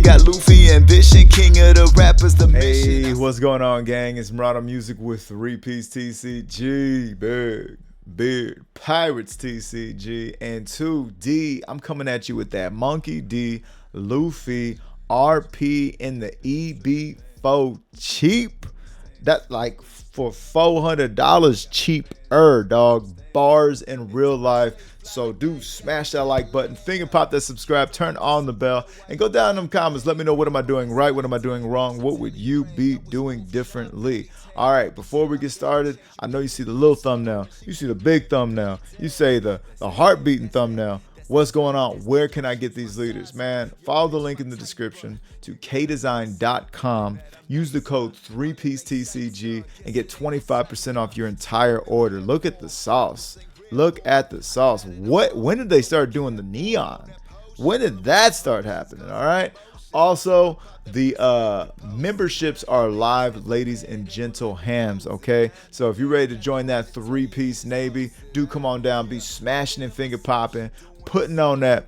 got Luffy ambition, king of the rappers, the mission. Hey, what's going on, gang? It's Murata Music with 3-Piece TCG, Big Beard Pirates TCG, and 2D. I'm coming at you with that Monkey D Luffy RP in the EB4 cheap. That like for $400 cheaper, dog. Bars in real life. So do smash that like button, finger pop that subscribe, turn on the bell, and go down in them comments. Let me know, what am I doing right? What am I doing wrong? What would you be doing differently? All right, before we get started, I know you see the little thumbnail. You see the big thumbnail. You say the heart beating thumbnail. What's going on? Where can I get these leaders? Man, follow the link in the description to kdesign.com. Use the code 3PieceTCG and get 25% off your entire order. Look at the sauce. Look at the sauce. When did they start doing the neon? When did that start happening? All right. Also, the memberships are live, ladies and gentle hams. Okay, so if you're ready to join that 3-piece Navy, do come on down. Be smashing and finger popping, putting on that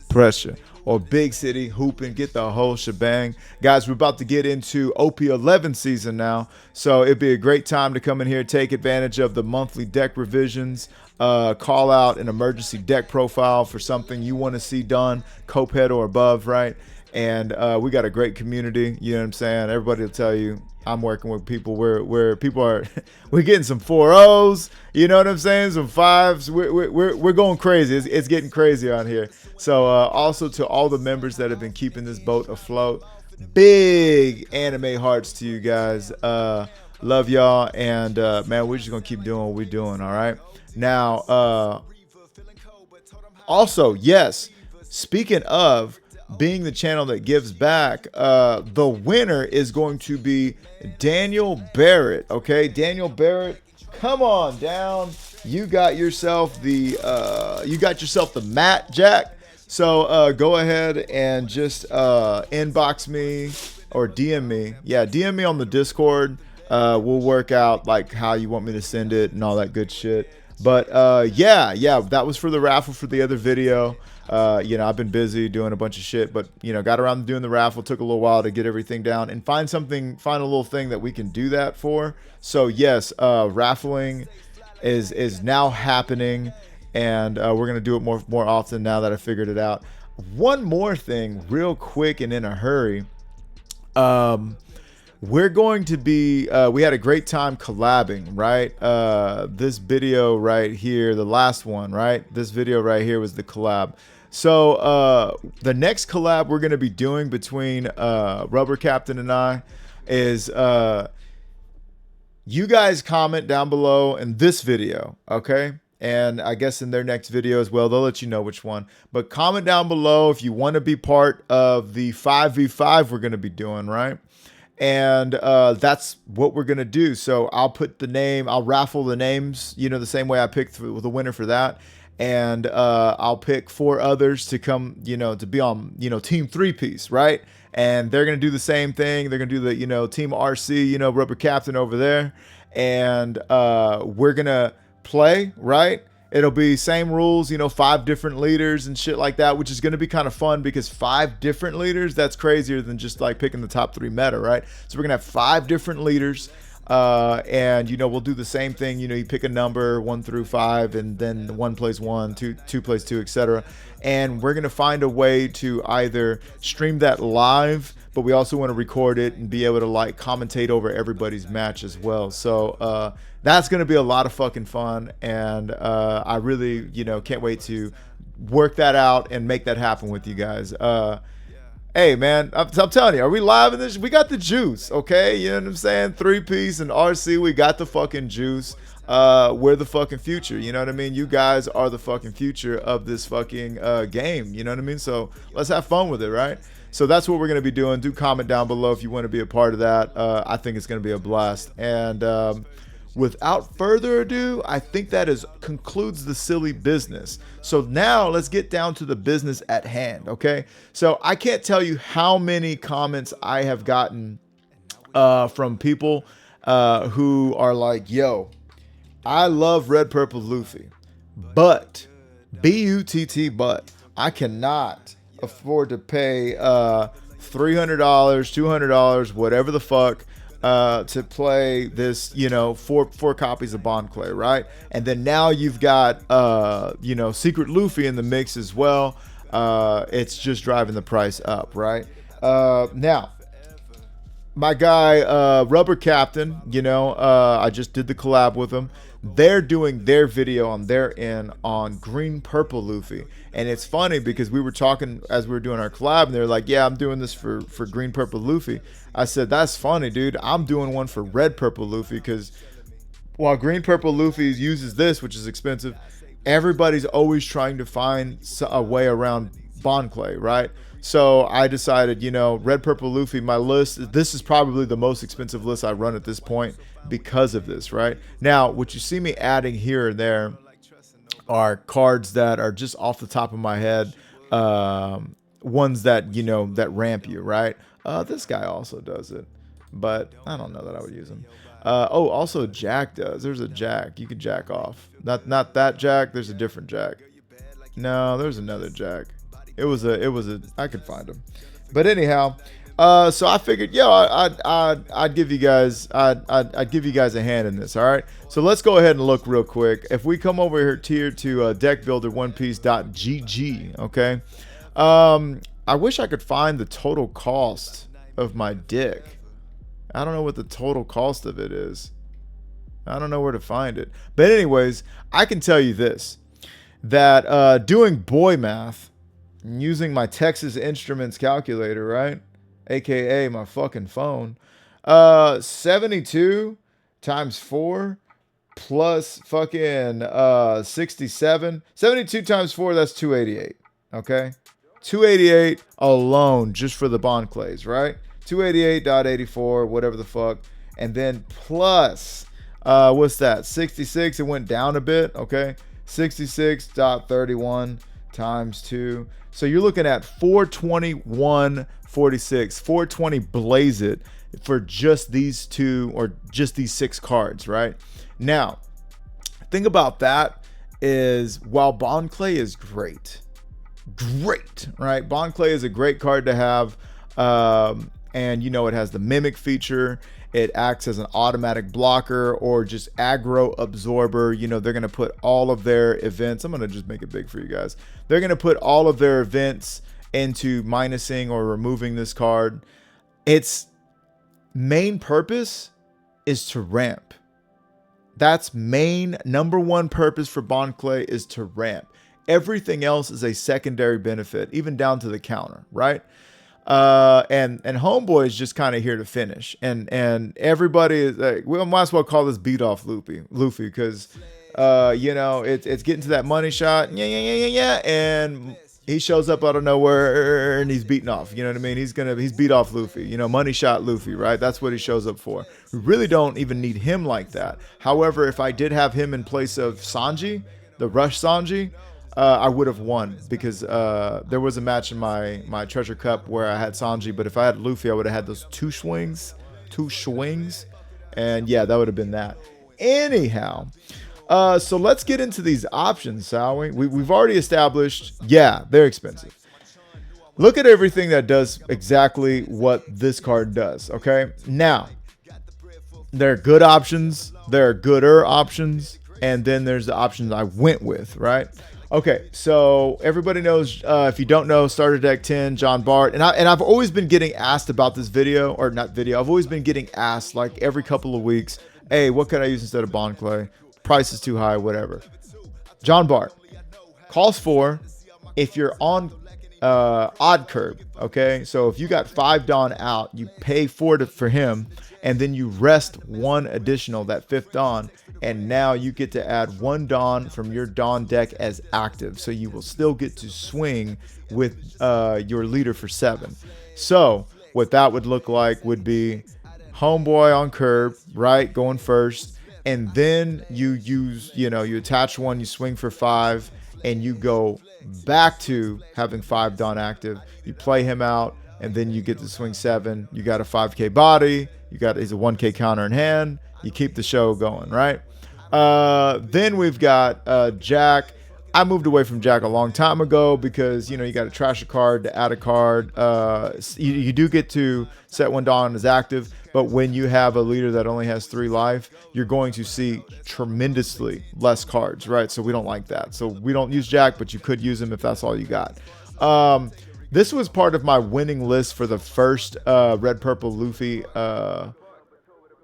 pressure, or big city hooping, get the whole shebang. Guys, we're about to get into OP11 season now, so it'd be a great time to come in here, take advantage of the monthly deck revisions, call out an emergency deck profile for something you want to see done, Copehead or above, right? And we got a great community, you know what I'm saying? Everybody will tell you I'm working with people where people are we're getting some 4-0s, you know what I'm saying, some 5s. We're going crazy. It's getting crazy on here. So also to all the members that have been keeping this boat afloat, big anime hearts to you guys. Love y'all, and man, we're just gonna keep doing what we're doing. All right, now also, yes, speaking of being the channel that gives back, the winner is going to be Daniel Barrett. Okay, Daniel Barrett, come on down. You got yourself the mat, Jack. So go ahead and just inbox me or DM me. Yeah, DM me on the Discord. We'll work out like how you want me to send it and all that good shit. But yeah, that was for the raffle for the other video. You know, I've been busy doing a bunch of shit, but you know, got around to doing the raffle. Took a little while to get everything down and find a little thing that we can do that for. So yes, raffling is now happening, and we're gonna do it more often now that I figured it out. One more thing, real quick and in a hurry. We're going to be, we had a great time collabing, right? This video right here, the last one, right? This video right here was the collab. So the next collab we're going to be doing between Rubber Captain and I is you guys comment down below in this video, okay? And I guess in their next video as well, they'll let you know which one. But comment down below if you want to be part of the 5v5 we're going to be doing, right? And that's what we're going to do. So I'll put the name, I'll raffle the names, you know, the same way I picked the winner for that. And I'll pick 4 others to come, you know, to be on, you know, Team 3-Piece, right? And they're going to do the same thing. They're going to do the, you know, Team RC, you know, Rubber Captain over there. And we're going to play, right? It'll be same rules, you know, 5 different leaders and shit like that, which is going to be kind of fun because 5 different leaders, that's crazier than just like picking the top 3 meta, right? So we're going to have 5 different leaders, and, you know, we'll do the same thing. You know, you pick a number 1 through 5, and then 1 plays 1, 2 plays 2, etc. And we're going to find a way to either stream that live, but we also want to record it and be able to like commentate over everybody's match as well. So that's going to be a lot of fucking fun, and I really, you know, can't wait to work that out and make that happen with you guys. Hey man, I'm telling you, are we live in this? We got the juice, okay? You know what I'm saying? 3-Piece and RC, we got the fucking juice. We're the fucking future, you know what I mean? You guys are the fucking future of this fucking game, you know what I mean? So let's have fun with it, right? So that's what we're going to be doing. Do comment down below if you want to be a part of that. I think it's going to be a blast. And without further ado, I think that concludes the silly business. So now let's get down to the business at hand, okay? So I can't tell you how many comments I have gotten from people who are like, yo, I love Red Purple Luffy, but, B-U-T-T, but, I cannot afford to pay $300, $200, whatever the fuck, to play this, you know, four copies of Bond Clay, right? And then now you've got, you know, Secret Luffy in the mix as well. It's just driving the price up, right? Now, my guy, Rubber Captain, you know, I just did the collab with him. They're doing their video on their end on green purple Luffy. And it's funny because we were talking as we were doing our collab, and they're like, yeah, I'm doing this for green purple Luffy. I said, that's funny, dude. I'm doing one for red purple Luffy, because while green purple Luffy uses this, which is expensive, everybody's always trying to find a way around Bond Clay, right? So I decided, you know, red purple Luffy, my list, this is probably the most expensive list I run at this point because of this, right? Now, what you see me adding here and there are cards that are just off the top of my head, ones that, you know, that ramp you, right? This guy also does it, but I don't know that I would use him. Oh, also Jack does. There's a Jack. You can jack off. Not that Jack. There's a different Jack. No, there's another Jack. It was a. I could find him, but anyhow, so I figured, yo, I'd give you guys, I'd give you guys a hand in this. All right, so let's go ahead and look real quick. If we come over here to Deck Builder OnePiece.gg, okay. I wish I could find the total cost of my dick. I don't know what the total cost of it is. I don't know where to find it. But anyways, I can tell you this, that doing boy math, using my Texas Instruments calculator, right? AKA my fucking phone. 72 times 4 plus fucking 67. 72 times 4, that's 288. Okay? 288 alone just for the Bond Clays, right? 288.84, whatever the fuck. And then plus, what's that? 66, it went down a bit, okay? 66.31 times 2. So you're looking at 421.46. 420 blaze it for just these two, or just these 6 cards, right? Now, thing about that is, while Bond Clay is great, right? Bond Clay is a great card to have. And you know, it has the mimic feature. It acts as an automatic blocker or just aggro absorber. You know, they're going to put all of their events. I'm going to just make it big for you guys. They're going to put all of their events into minusing or removing this card. Its main purpose is to ramp. That's number one purpose for Bond Clay, is to ramp. Everything else is a secondary benefit, even down to the counter, right? And Homeboy is just kind of here to finish, and everybody is like, we might as well call this beat off Luffy, because you know, it's getting to that money shot, yeah, and he shows up out of nowhere and he's beaten off. You know what I mean? He's beat off Luffy. You know, money shot Luffy, right? That's what he shows up for. We really don't even need him like that. However, if I did have him in place of Sanji, the Rush Sanji, I would have won, because there was a match in my Treasure Cup where I had Sanji, but if I had Luffy, I would have had those two swings, and yeah, that would have been that. Anyhow, so let's get into these options, shall we? We've already established, yeah, they're expensive. Look at everything that does exactly what this card does, okay? Now, there are good options, there are gooder options, and then there's the options I went with, right? Okay, so everybody knows, if you don't know, Starter Deck 10, John Bart. And I've always been getting asked about this video, or not video, I've always been getting asked like every couple of weeks, hey, what can I use instead of Bond Clay? Price is too high, whatever. John Bart calls for, if you're on odd curb, okay? So if you got 5 Dawn out, you pay for him, and then you rest 1 additional, that 5th Dawn, and now you get to add 1 Dawn from your Dawn deck as active. So you will still get to swing with your leader for 7. So what that would look like would be Homeboy on curb, right? Going first. And then you use, you know, you attach 1, you swing for 5, and you go back to having 5 Dawn active. You play him out, and then you get to swing 7. You got a 5K body. He's a 1K counter in hand. You keep the show going, right? Then we've got Jack. I moved away from Jack a long time ago because, you know, you got to trash a card to add a card. You do get to set one Dawn as active, but when you have a leader that only has 3 life, you're going to see tremendously less cards, right? So we don't like that. So we don't use Jack, but you could use him if that's all you got. This was part of my winning list for the first Red Purple Luffy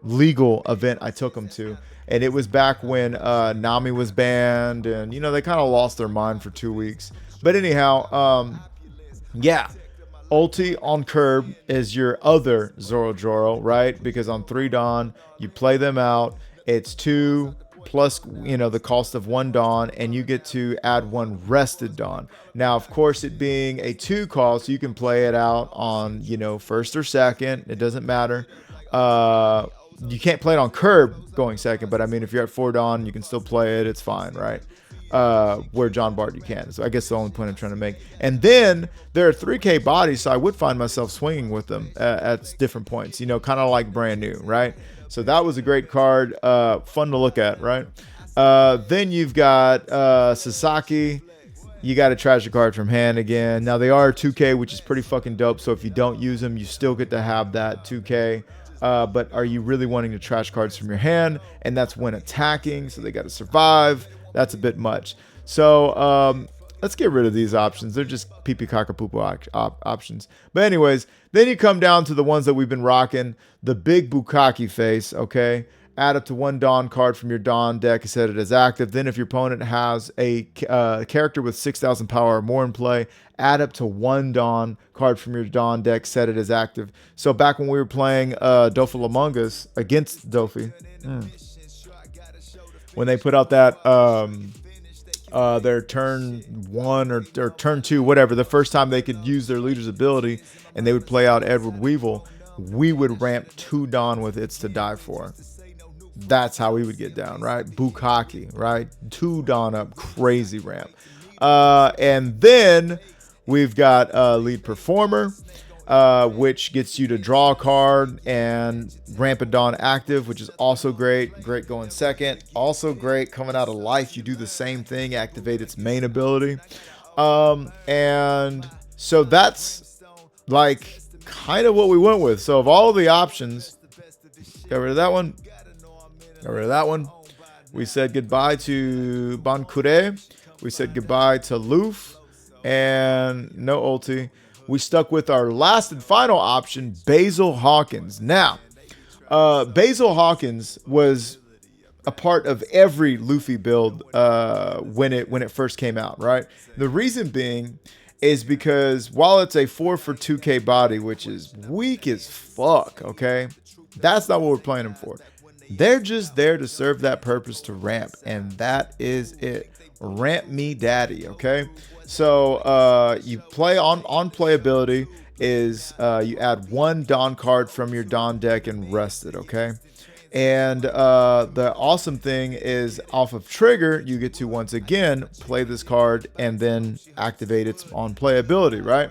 legal event I took him to. And it was back when Nami was banned, and you know they kind of lost their mind for 2 weeks. But anyhow, yeah, ulti on curb is your other Zoro Joro, right? Because on 3 Dawn you play them out. It's 2 plus, you know, the cost of 1 Dawn, and you get to add 1 rested Dawn. Now, of course, it being a 2 cost, you can play it out on, you know, first or second. It doesn't matter. You can't play it on curb going second, but I mean, if you're at 4 Dawn, you can still play it. It's fine, right? Where John Bart you can. So I guess the only point I'm trying to make. And then there are 3K bodies, so I would find myself swinging with them at different points, you know, kind of like brand new, right? So that was a great card, fun to look at, right? Then you've got Sasaki. You got a treasure card from hand again. Now they are 2K, which is pretty fucking dope. So if you don't use them, you still get to have that 2K. But are you really wanting to trash cards from your hand? And that's when attacking, so they got to survive. That's a bit much. So let's get rid of these options. They're just pee-pee cockapoo options. But anyways, then you come down to the ones that we've been rocking. The big Bukkake face, okay? Add up to 1 Dawn card from your Dawn deck and set it as active. Then if your opponent has a character with 6,000 power or more in play, add up to 1 Dawn card from your Dawn deck, set it as active. So back when we were playing Dofus Among Us against Dofi, when they put out that their turn 1 or turn 2, whatever, the first time they could use their leader's ability and they would play out Edward Weevil, we would ramp 2 Dawn with It's to Die For. That's how we would get down, right? Bukkake, right? 2 Dawn up, crazy ramp. And then we've got Lead Performer, which gets you to draw a card and ramp a Dawn active, which is also great. Great going second. Also great coming out of life. You do the same thing, activate its main ability. And so that's like kind of what we went with. So of all of the options, got rid of that one. Got rid of that one. We said goodbye to Bankure. We said goodbye to Luffy. And no ulti. We stuck with our last and final option, Basil Hawkins. Now, Basil Hawkins was a part of every Luffy build when it first came out, right? The reason being is because while it's a 4 for 2K body, which is weak as fuck, okay? That's not what we're playing him for. They're just there to serve that purpose, to ramp, and that is it. Ramp me daddy, okay? So you play on playability is you add 1 Dawn card from your Dawn deck and rest it, okay? And the awesome thing is off of trigger, you get to once again play this card and then activate its on playability, right?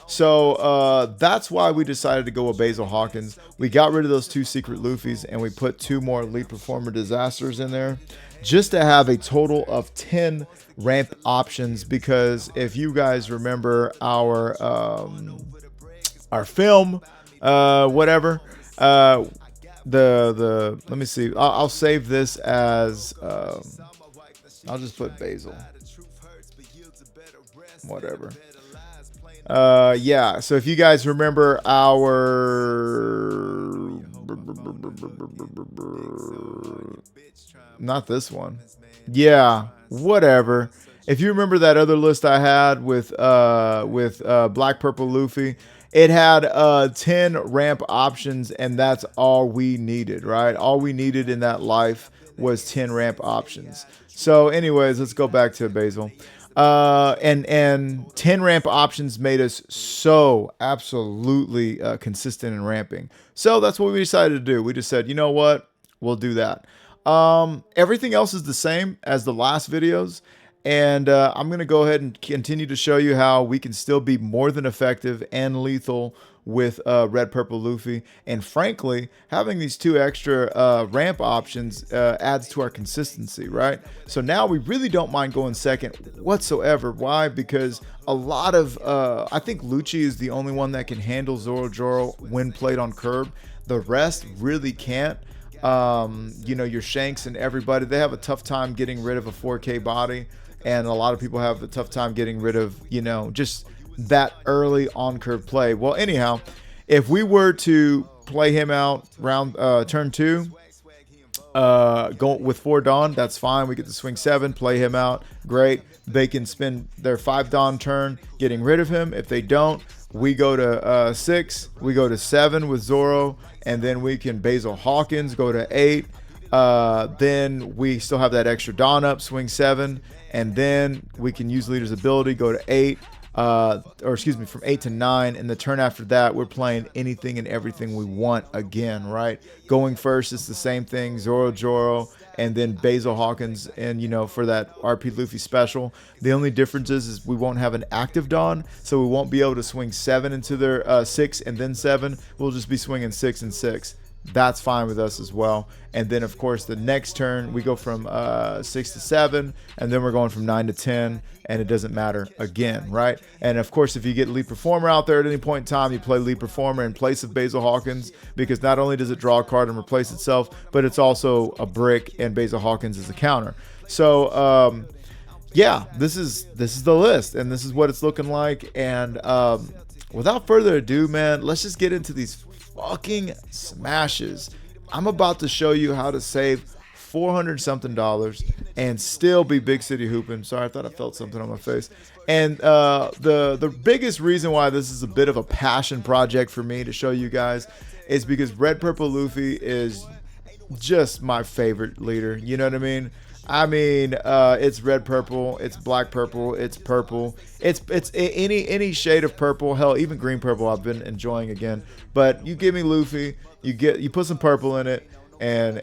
So that's why we decided to go with Basil Hawkins. We got rid of those 2 secret Luffys and we put 2 more Lead Performer disasters in there just to have a total of 10 ramp options. Because if you guys remember our film, whatever, the let me see, I'll save this as I'll just put Basil, whatever. Yeah, so if you guys remember our, not this one, yeah, whatever. If you remember that other list I had with Black Purple Luffy, it had 10 ramp options, and that's all we needed, right? All we needed in that life was 10 ramp options. So anyways, let's go back to Basil. And 10 ramp options made us so absolutely consistent in ramping. So that's what we decided to do. We just said, you know what? We'll do that. Everything else is the same as the last videos. And I'm going to go ahead and continue to show you how we can still be more than effective and lethal with Red Purple Luffy. And frankly, having these 2 extra ramp options adds to our consistency, right? So now we really don't mind going second whatsoever. Why? Because a lot of, I think Lucci is the only one that can handle Zoro Joro when played on curb. The rest really can't. You know, your Shanks and everybody, they have a tough time getting rid of a 4K body. And a lot of people have a tough time getting rid of, you know, just that early on curve play. Well, anyhow, if we were to play him out round turn 2, go with 4 Dawn, that's fine. We get to swing 7, play him out, great. They can spend their 5 Dawn turn getting rid of him. If they don't, we go to 6, we go to 7 with Zoro, and then we can Basil Hawkins go to 8. Then we still have that extra Dawn up, swing 7, and then we can use Leader's ability, go to 8, or excuse me, from 8 to 9. And the turn after that, we're playing anything and everything we want again, right? Going first, it's the same thing, Zoro Joro, and then Basil Hawkins, and you know, for that RP Luffy special. The only difference is we won't have an active Dawn, so we won't be able to swing 7 into their 6 and then 7. We'll just be swinging 6 and 6. That's fine with us as well. And then of course the next turn we go from 6 to 7, and then we're going from 9 to 10, and it doesn't matter again, right? And of course, if you get lead performer out there at any point in time, you play lead performer in place of Basil Hawkins, because not only does it draw a card and replace itself, but it's also a brick, and Basil Hawkins is a counter. So yeah, this is the list, and this is what it's looking like. And without further ado, man, let's just get into these fucking smashes. I'm about to show you how to save $400 something and still be big city hooping. Sorry, I thought I felt something on my face. And the biggest reason why this is a bit of a passion project for me to show you guys is because Red Purple Luffy is just my favorite leader. You know what I mean? It's red purple, it's black purple, it's purple, it's any shade of purple. Hell, even green purple I've been enjoying again. But you give me Luffy, you put some purple in it, and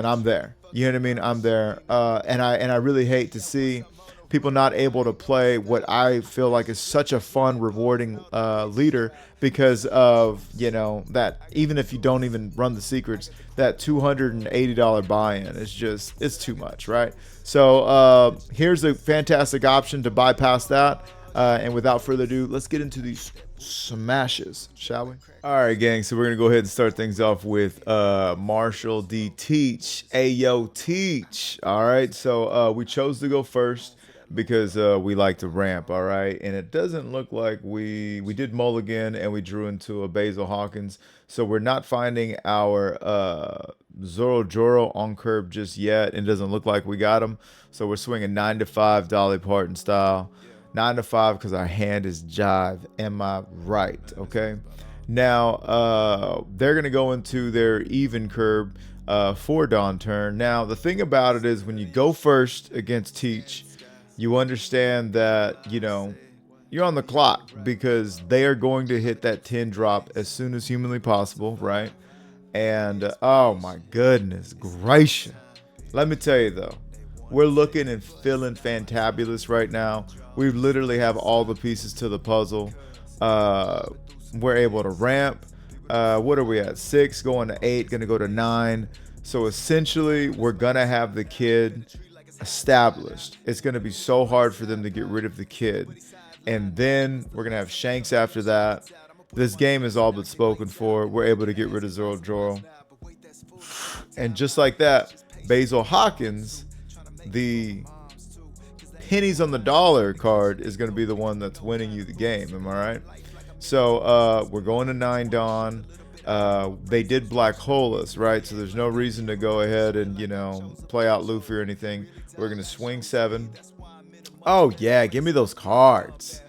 I'm there. You know what I mean? I'm there. And I really hate to see people not able to play what I feel like is such a fun, rewarding leader, because of, you know, that even if you don't even run the secrets, that $280 buy-in is just, it's too much, right? So here's a fantastic option to bypass that. And without further ado, let's get into these smashes, shall we? All right, gang. So we're gonna go ahead and start things off with Marshall D. Teach. Ayo, Teach. All right. So we chose to go first because we like to ramp. All right, and it doesn't look like we did mulligan and we drew into a Basil Hawkins. So we're not finding our Zoro Joro on curb just yet. It doesn't look like we got him. So we're swinging 9 to 5 Dolly Parton style. 9 to 5 because our hand is jive. Am I right? Okay. Now they're gonna go into their even curb 4 Dawn turn. Now the thing about it is when you go first against Teach, you understand that, you know, you're on the clock because they are going to hit that 10 drop as soon as humanly possible, right? And oh my goodness gracious. Let me tell you though, we're looking and feeling fantabulous right now. We literally have all the pieces to the puzzle. We're able to ramp. What are we at? 6 going to 8, gonna go to 9. So essentially we're gonna have the kid established. It's gonna be so hard for them to get rid of the kid. And then we're gonna have Shanks after that. This game is all but spoken for. We're able to get rid of Zoro Joro. And just like that, Basil Hawkins, the pennies on the dollar card, is going to be the one that's winning you the game. Am I right? So we're going to 9 Dawn. They did black hole us, right? So there's no reason to go ahead and, you know, play out Luffy or anything. We're going to swing 7. Oh yeah, give me those cards.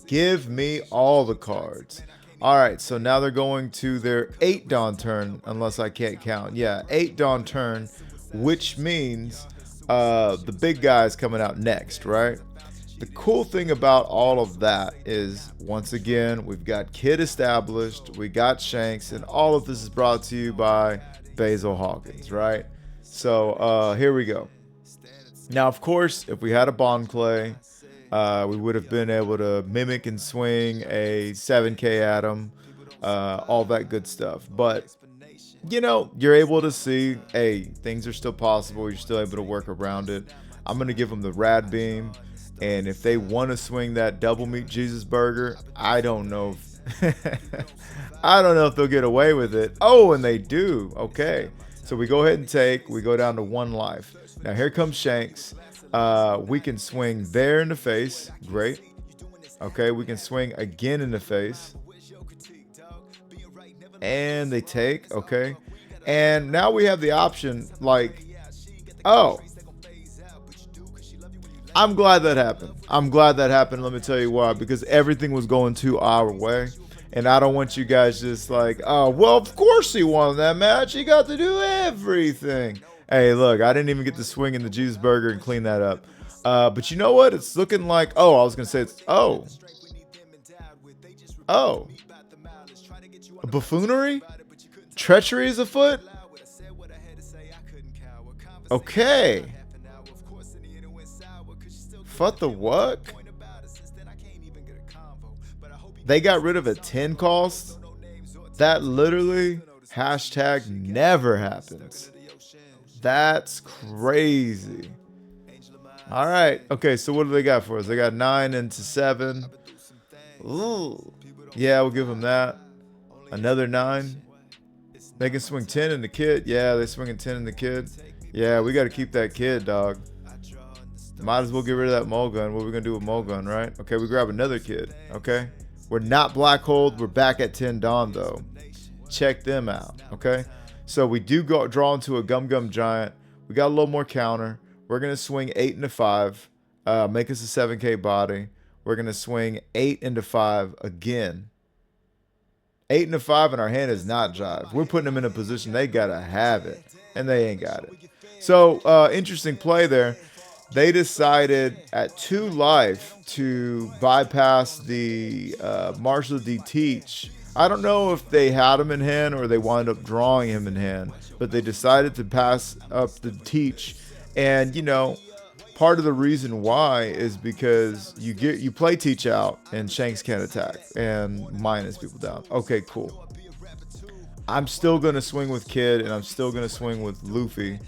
Give me all the cards. All right, so now they're going to their 8 Dawn turn, unless I can't count. Yeah, 8 Dawn turn, which means the big guy's coming out next, right? The cool thing about all of that is, once again, we've got Kid established, we got Shanks, and all of this is brought to you by Basil Hawkins, right? So here we go. Now, of course, if we had a Bond Clay, we would have been able to mimic and swing a 7K at him, all that good stuff. But, you know, you're able to see, hey, things are still possible. You're still able to work around it. I'm going to give them the Rad Beam. And if they want to swing that double meat Jesus burger, I don't know if I don't know if they'll get away with it. Oh, and they do. Okay. So we go ahead and take. We go down to 1 life. Now here comes Shanks. We can swing there in the face. Great. Okay, we can swing again in the face. And they take. Okay. And now we have the option like, oh, I'm glad that happened. I'm glad that happened. Let me tell you why. Because everything was going to our way. And I don't want you guys just like, oh, well, of course he won that match. He got to do everything. Hey, look, I didn't even get to swing in the Jesus Burger and clean that up. But you know what? It's looking like, oh, I was going to say it's, oh. A buffoonery? Treachery is afoot? Okay. What the what? They got rid of a 10 cost? That literally hashtag never happens. That's crazy. All right. Okay, so what do they got for us? They got 9 into 7. Ooh. Yeah, we'll give them that. Another 9. They can swing 10 in the kid. Yeah, they're swinging 10 in the kid. Yeah, we got to keep that kid, dog. Might as well get rid of that Mulgun. What are we going to do with Mulgun, right? Okay, we grab another kid. Okay. We're not Black Hold. We're back at 10 Dawn, though. Check them out. Okay. So we do go draw into a Gum Gum Giant. We got a little more counter. We're going to swing 8 into 5. Make us a 7K body. We're going to swing 8 into 5 again. 8 into 5 in our hand is not jive. We're putting them in a position they got to have it. And they ain't got it. So, interesting play there. They decided at 2 life to bypass the Marshall D. Teach. I don't know if they had him in hand or they wound up drawing him in hand, but they decided to pass up the Teach. And, you know, part of the reason why is because you play Teach out and Shanks can't attack and minus people down. Okay, cool. I'm still going to swing with Kid and I'm still going to swing with Luffy.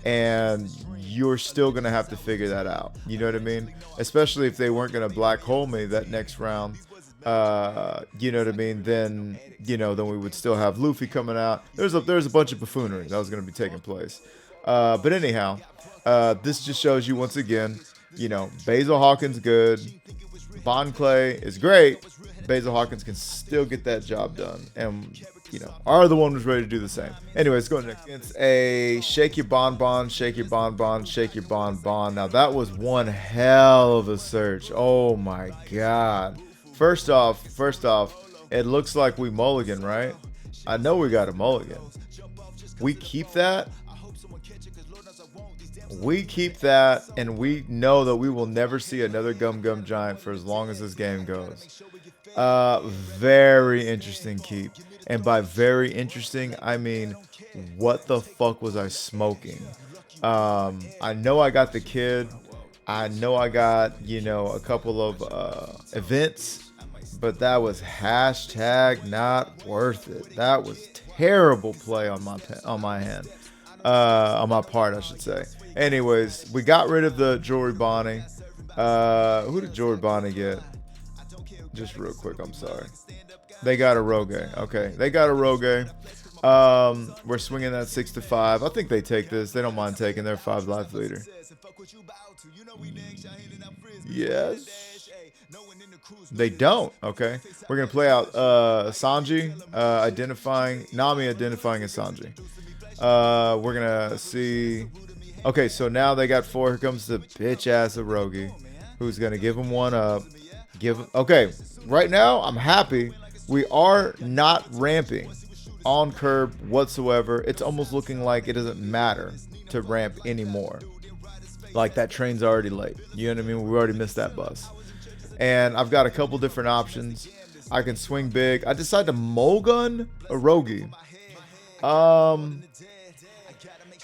And you're still going to have to figure that out. You know what I mean? Especially if they weren't going to black hole me that next round. You know what I mean? Then, then we would still have Luffy coming out. There's a bunch of buffoonery that was going to be taking place. But anyhow, this just shows you once again, Basil Hawkins good. Bond Clay is great. Basil Hawkins can still get that job done. And, our other one was ready to do the same. Anyways, go next. It's a Shake Your Bon, Shake Your Bon, Shake Your Bon. Now, that was one hell of a search. Oh, my God. First off, it looks like we mulligan, right? I know we got a mulligan. We keep that. We keep that, and we know that we will never see another Gum Gum Giant for as long as this game goes. Very interesting keep. And by very interesting, I mean, what the fuck was I smoking? I know I got the kid. I know I got, a couple of events, but that was hashtag not worth it. That was terrible play on my hand. On my part, I should say. Anyways, we got rid of the Jewelry Bonnie. Who did Jewelry Bonnie get? Just real quick, I'm sorry. They got a Rogue. Okay, they got a Rogue. We're swinging that 6 to 5. I think they take this. They don't mind taking their 5 life leader. Yes. They don't. Okay. We're going to play out Sanji identifying, Nami identifying as Sanji. We're going to see. Okay, so now they got 4. Here comes the bitch ass Erogi, who's going to give him one up. Okay, right now I'm happy. We are not ramping on curb whatsoever. It's almost looking like it doesn't matter to ramp anymore. Like that train's already late. You know what I mean? We already missed that bus. And I've got a couple different options. I can swing big. I decide to Mulgun Erogi.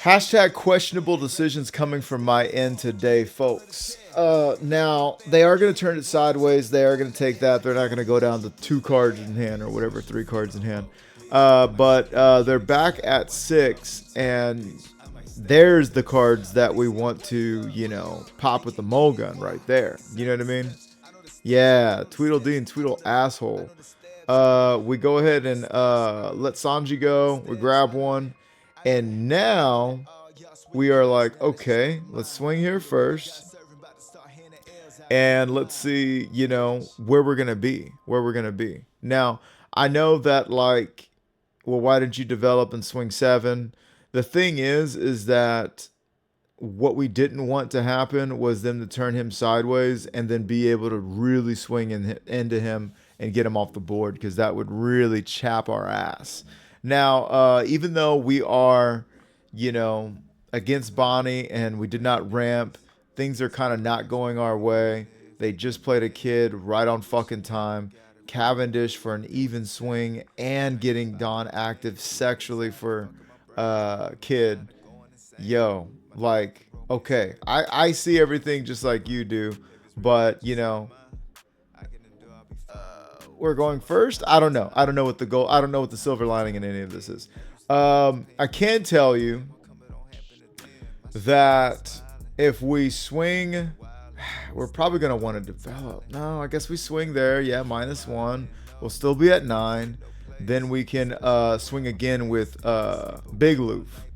Hashtag questionable decisions coming from my end today, folks. Now, they are going to turn it sideways. They are going to take that. They're not going to go down to 2 cards in hand or whatever, 3 cards in hand. But they're back at 6, and there's the cards that we want to, pop with the mulligan right there. You know what I mean? Yeah, Tweedledee and Tweedle asshole. We go ahead and let Sanji go. We grab one. And now we are like, okay, let's swing here first. And let's see, where we're going to be. Where we're going to be. Now, I know that, like, well, why didn't you develop and swing 7? The thing is that what we didn't want to happen was them to turn him sideways and then be able to really swing into him and get him off the board, because that would really chap our ass. Now, even though we are, against Bonnie and we did not ramp, things are kind of not going our way. They just played a kid right on fucking time. Cavendish for an even swing and getting Don active sexually for kid. Yo, like, okay, I see everything just like you do, but we're going first. I don't know what the goal. I don't know what the silver lining in any of this is. I can tell you that if we swing, we're probably gonna want to develop. No, I guess we swing there. Yeah, -1. We'll still be at 9. Then we can swing again with Big Loof.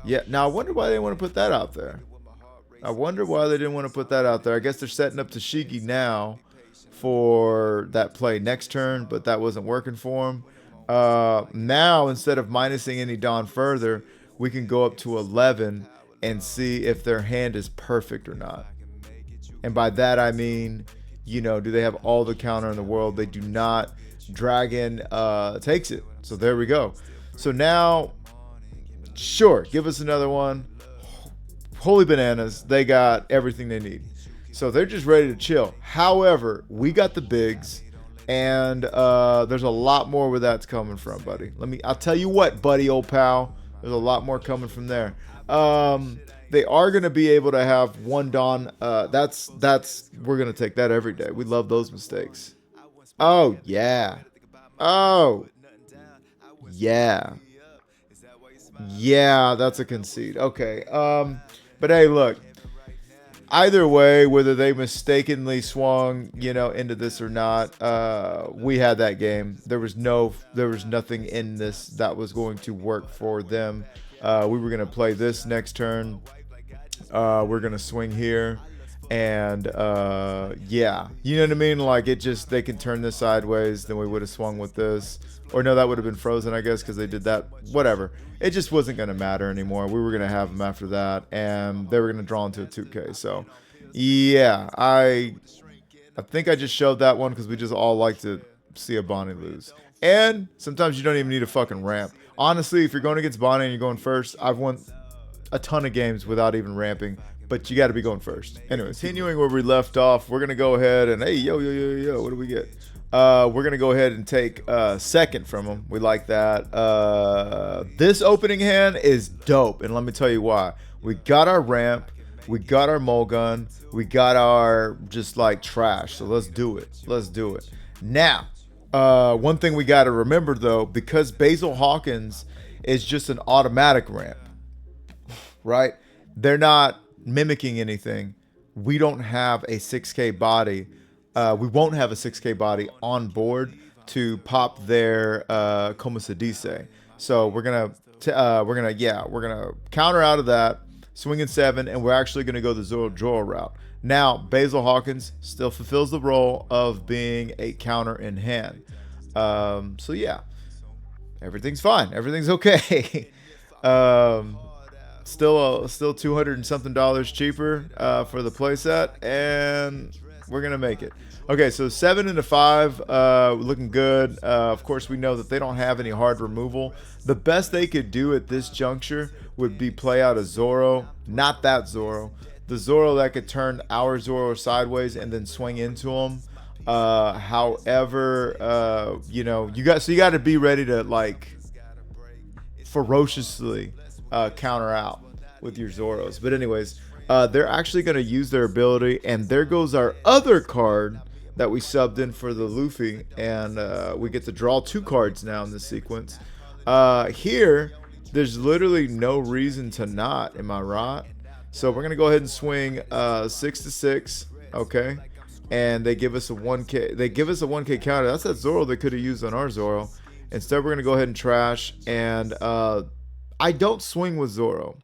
Yeah. Now I wonder why they didn't want to put that out there. I guess they're setting up Tashigi now for that play next turn, but that wasn't working for him. Now, instead of minusing any Dawn further, we can go up to 11 and see if their hand is perfect or not. And by that I mean, do they have all the counter in the world? They do not. Dragon takes it. So there we go. So now, sure, give us another one. Holy bananas, they got everything they need. So they're just ready to chill. However, we got the bigs, and there's a lot more where that's coming from, buddy. I'll tell you what, buddy, old pal. There's a lot more coming from there. They are going to be able to have one Dawn. We're going to take that every day. We love those mistakes. Oh, yeah. Oh, yeah. Yeah, that's a concede. Okay. But hey, look. Either way, whether they mistakenly swung, into this or not, we had that game. There was nothing in this that was going to work for them. We were going to play this next turn. We're going to swing here. And, yeah. You know what I mean? Like, they can turn this sideways. Then we would have swung with this. Or no, that would have been frozen, I guess, because they did that. Whatever. It just wasn't going to matter anymore. We were going to have them after that, and they were going to draw into a 2K. So, yeah, I think I just showed that one because we just all like to see a Bonnie lose. And sometimes you don't even need a fucking ramp. Honestly, if you're going against Bonnie and you're going first, I've won a ton of games without even ramping. But you got to be going first. Anyway, continuing where we left off, we're going to go ahead and, hey, yo, what do we get? We're going to go ahead and take second from them. We like that. This opening hand is dope, and let me tell you why. We got our ramp. We got our mulligan. We got our just like trash. So let's do it. Now, one thing we got to remember, though, because Basil Hawkins is just an automatic ramp, right? They're not mimicking anything. We don't have a 6K body. We won't have a 6K body on board to pop their Komusadise. So we're gonna counter out of that, swinging 7, and we're actually gonna go the Zoro route. Now Basil Hawkins still fulfills the role of being a counter in hand. So yeah, everything's fine. Everything's okay. Still $200 and something cheaper for the playset, and we're gonna make it. Okay, so 7 into 5, looking good. Of course, we know that they don't have any hard removal. The best they could do at this juncture would be play out a Zoro, not that Zoro, the Zoro that could turn our Zoro sideways and then swing into him. However, you got to be ready to like ferociously counter out with your Zoros. But anyways, they're actually going to use their ability, and there goes our other card that we subbed in for the Luffy, and we get to draw 2 cards now in this sequence. Here, there's literally no reason to not, am I right? So we're gonna go ahead and swing 6 to 6, okay? And they give us a 1K. They give us a 1K counter. That's that Zoro they could have used on our Zoro. Instead, we're gonna go ahead and trash. And I don't swing with Zoro.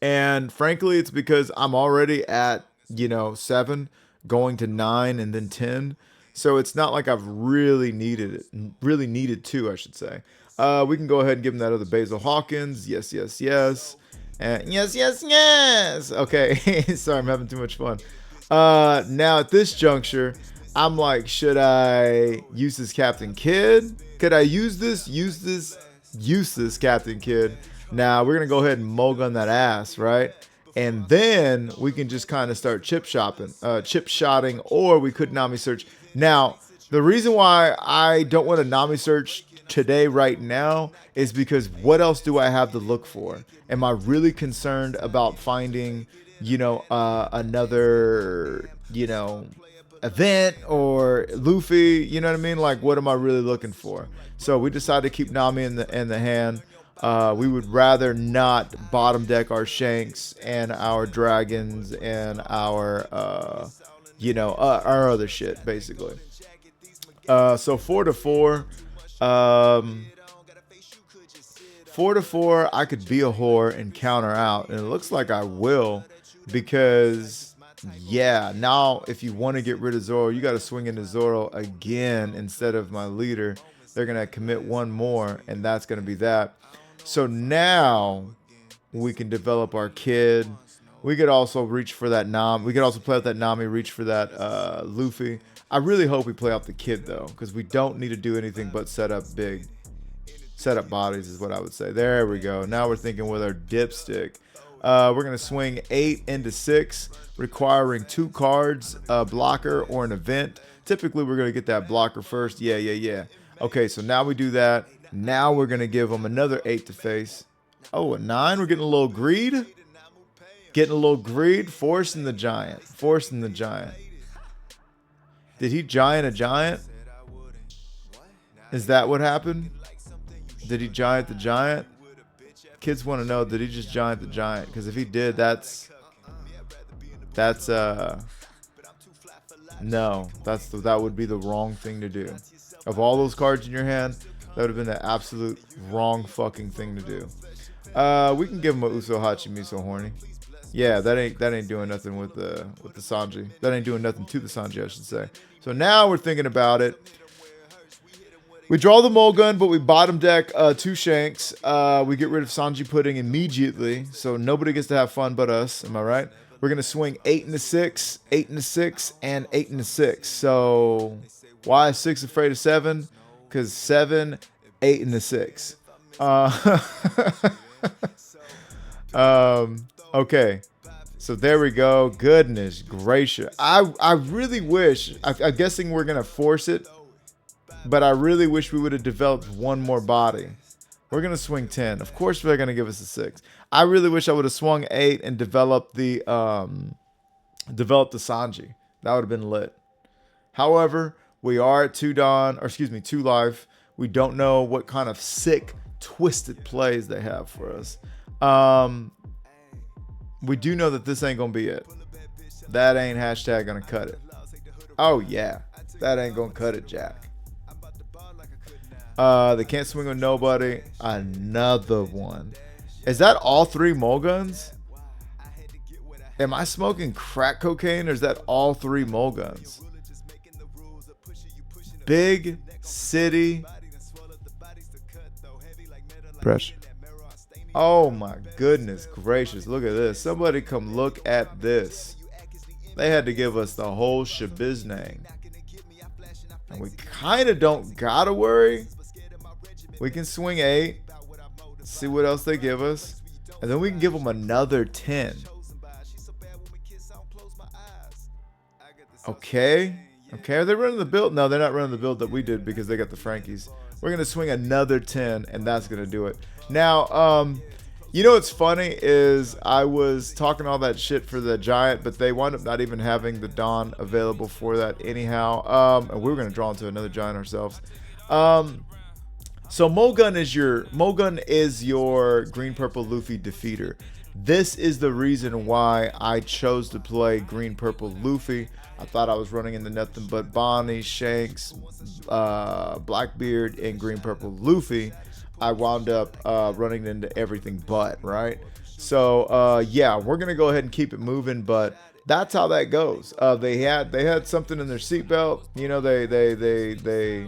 And frankly, it's because I'm already at 7, going to 9, and then 10. So it's not like I've really needed it. Really needed to, I should say. We can go ahead and give him that other Basil Hawkins. Yes, yes, yes. And yes, yes, yes. Okay. Sorry, I'm having too much fun. Now at this juncture, I'm like, should I use this Captain Kidd? Could I use this Captain Kidd? Now we're gonna go ahead and mulligan that ass, right? And then we can just kind of start chip shotting, or we could Nami search. Now, the reason why I don't want to Nami search today right now is because what else do I have to look for? Am I really concerned about finding, another, event or Luffy? You know what I mean? Like, what am I really looking for? So we decided to keep Nami in the hand. We would rather not bottom deck our Shanks and our dragons and our our other shit, basically. So 4 to 4. 4 to 4, I could be a whore and counter out, and it looks like I will, because now if you want to get rid of Zoro, you got to swing into Zoro again instead of my leader. They're gonna commit one more, and that's gonna be that. So now we can develop our Kid. We could also reach for that Nami. We could also play out that Nami, reach for that Luffy. I really hope we play out the Kid though, because we don't need to do anything but set up bodies is what I would say. There we go. Now we're thinking with our dipstick. We're gonna swing 8 into 6, requiring 2 cards, a blocker or an event. Typically we're gonna get that blocker first. Yeah. Okay, so now we do that. Now we're gonna give them another 8 to face. Oh, a 9. We're getting a little greed. Forcing the giant. Did he giant a giant? Is that what happened? Did he giant the giant? Kids want to know, did he just giant the giant? Because if he did, no, that would be the wrong thing to do. Of all those cards in your hand, that would have been the absolute wrong fucking thing to do. We can give him a Uso Hachi Miso Horny. Yeah, that ain't doing nothing with the Sanji. That ain't doing nothing to the Sanji, I should say. So now we're thinking about it. We draw the Mulgun, but we bottom deck 2 Shanks. We get rid of Sanji Pudding immediately, so nobody gets to have fun but us. Am I right? We're gonna swing 8 into 6, 8 into 6, and 8 into 6. So why is 6 afraid of 7? Because 7, 8 into 6. Okay. So there we go. Goodness gracious. I really wish. I'm guessing we're gonna force it. But I really wish we would have developed one more body. We're going to swing 10. Of course, they're going to give us a 6. I really wish I would have swung 8 and developed the Sanji. That would have been lit. However, we are at 2 life. We don't know what kind of sick, twisted plays they have for us. We do know that this ain't going to be it. That ain't hashtag going to cut it. Oh, yeah. That ain't going to cut it, Jack. They can't swing with nobody. Another one. Is that all 3 Mulguns? Am I smoking crack cocaine, or is that all 3 Mulguns? Big city pressure. Oh my goodness gracious. Look at this. Somebody come look at this. They had to give us the whole shabiznang. And we kind of don't gotta worry. We can swing 8, see what else they give us, and then we can give them another 10. Okay. Are they running the build? No, they're not running the build that we did because they got the Frankies. We're going to swing another 10, and that's going to do it. Now, You know what's funny is I was talking all that shit for the Giant, but they wound up not even having the Dawn available for that anyhow. And we were gonna draw into another Giant ourselves. So Mogun is your green purple Luffy defeater. This is the reason why I chose to play green purple Luffy. I thought I was running into nothing but Bonnie, Shanks, Blackbeard, and green purple Luffy. I wound up running into everything but, right? So yeah, we're gonna go ahead and keep it moving, but that's how that goes. They had something in their seatbelt. You know, they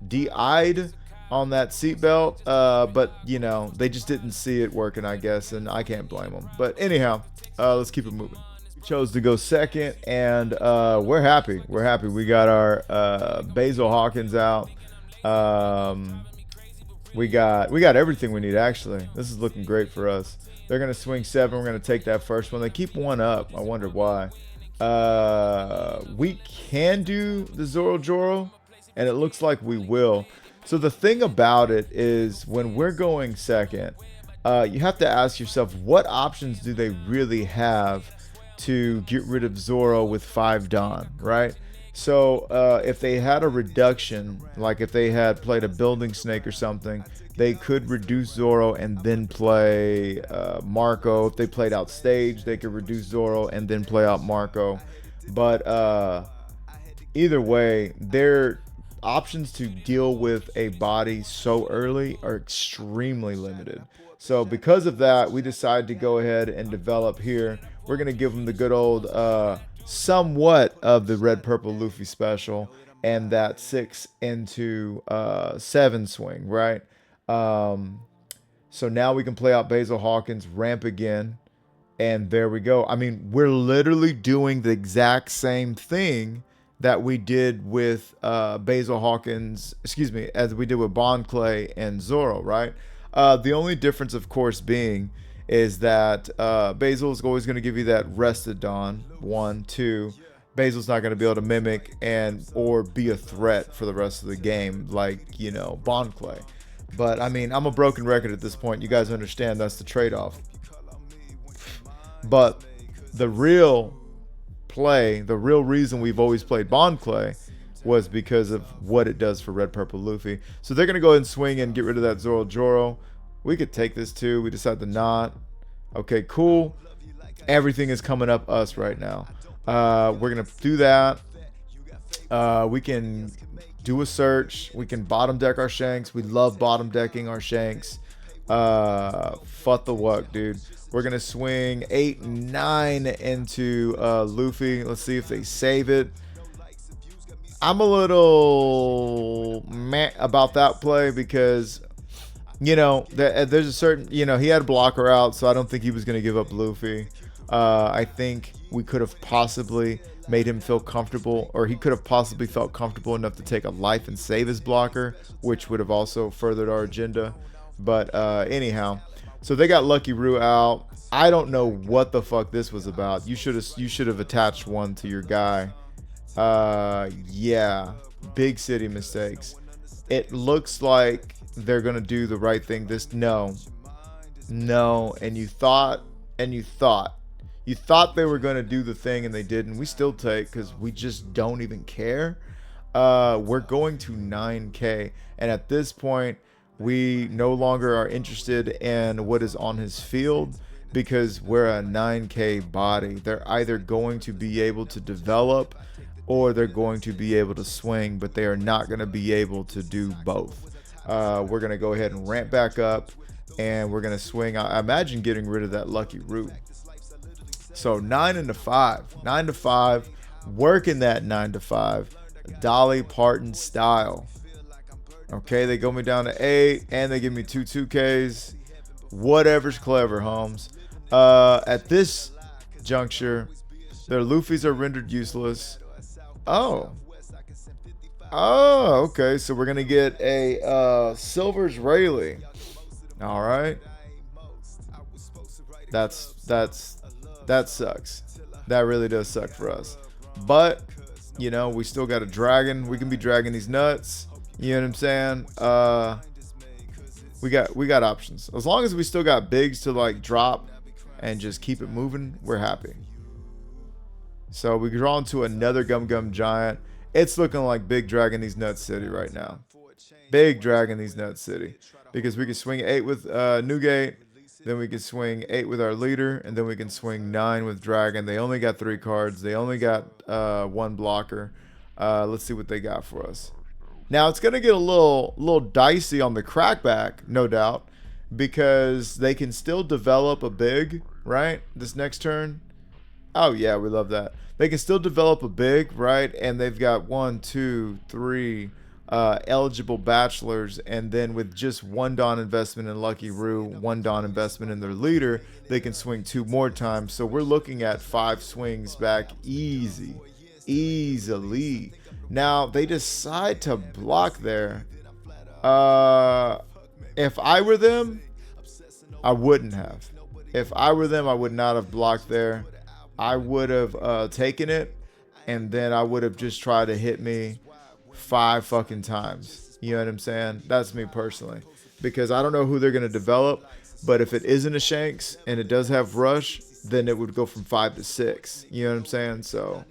de-eyed on that seatbelt, but you know, they just didn't see it working, I guess, and I can't blame them. But anyhow, let's keep it moving. We chose to go second, and we're happy. We're happy. We got our Basil Hawkins out. We got everything we need, actually. This is looking great for us. They're gonna swing 7. We're gonna take that first one. They keep 1 up. I wonder why. We can do the Zoro Joro, and it looks like we will. So the thing about it is, when we're going second, you have to ask yourself, what options do they really have to get rid of Zoro with 5 Dawn, right? So if they had a reduction, like if they had played a Building Snake or something, they could reduce Zoro and then play Marco. If they played out stage, they could reduce Zoro and then play out Marco. But either way, their options to deal with a body so early are extremely limited. So because of that, we decided to go ahead and develop here. We're going to give them the good old somewhat of the red purple Luffy special and that 6 into 7 swing, right? So now we can play out Basil Hawkins, ramp again, and there we go. I mean, we're literally doing the exact same thing that we did with Basil Hawkins, as we did with Bond Clay and Zoro, right? The only difference, of course, being is that Basil is always going to give you that rested Dawn, 1, 2. Basil's not going to be able to mimic or be a threat for the rest of the game, like, you know, Bond Clay. But I mean, I'm a broken record at this point. You guys understand that's the trade-off. But the real play, the real reason we've always played Bond Clay was because of what it does for red purple Luffy. So they're gonna go ahead and swing and get rid of that Zoro Joro. We could take this too. We decide to not. Okay, cool. Everything is coming up us right now. We're gonna do that. We can do a search. We can bottom deck our Shanks. We love bottom decking our Shanks. Fuck the luck, dude. We're gonna swing 8, 9 into Luffy. Let's see if they save it. I'm a little meh about that play because, you know, there's a certain, you know, he had a blocker out, so I don't think he was gonna give up Luffy. I think we could have possibly made him feel comfortable, or he could have possibly felt comfortable enough to take a life and save his blocker, which would have also furthered our agenda. But anyhow, so they got Lucky Roo out. I don't know what the fuck this was about. You should have attached one to your guy. Yeah, big city mistakes. It looks like they're gonna do the right thing. No, and you thought they were gonna do the thing and they didn't. We still take because we just don't even care. We're going to 9K, and at this point, we no longer are interested in what is on his field because we're a 9K body. They're either going to be able to develop or they're going to be able to swing, but they are not going to be able to do both. We're going to go ahead and ramp back up, and we're going to swing. I imagine getting rid of that Lucky Root. So 9 into 5. 9 to 5. Working that 9 to 5. Dolly Parton style. Okay, they go me down to 8, and they give me 2 2Ks. Whatever's clever, Holmes. At this juncture, their Luffys are rendered useless. Oh, okay. So we're gonna get a Silver's Rayleigh. All right. That sucks. That really does suck for us. But you know, we still got a dragon. We can be dragging these nuts. You know what I'm saying? We got options. As long as we still got bigs to like drop and just keep it moving, we're happy. So we draw into another Gum Gum Giant. It's looking like Big Dragon These Nuts City right now. Big Dragon These Nuts City. Because we can swing 8 with Newgate. Then we can swing 8 with our leader. And then we can swing 9 with Dragon. They only got 3 cards. They only got 1 blocker. Let's see what they got for us. Now it's going to get a little dicey on the crackback, no doubt. Because they can still develop a big, right? This next turn. Oh, yeah, we love that. They can still develop a big, right? And they've got 1, 2, 3 eligible bachelors. And then with just 1 Dawn investment in Lucky Roo, 1 Dawn investment in their leader, they can swing 2 more times. So we're looking at 5 swings back easily. Now, they decide to block there. If I were them, I wouldn't have. If I were them, I would not have blocked there. I would have taken it, and then I would have just tried to hit me 5 fucking times. You know what I'm saying? That's me personally. Because I don't know who they're going to develop, but if it isn't a Shanks and it does have rush, then it would go from 5 to 6. You know what I'm saying? So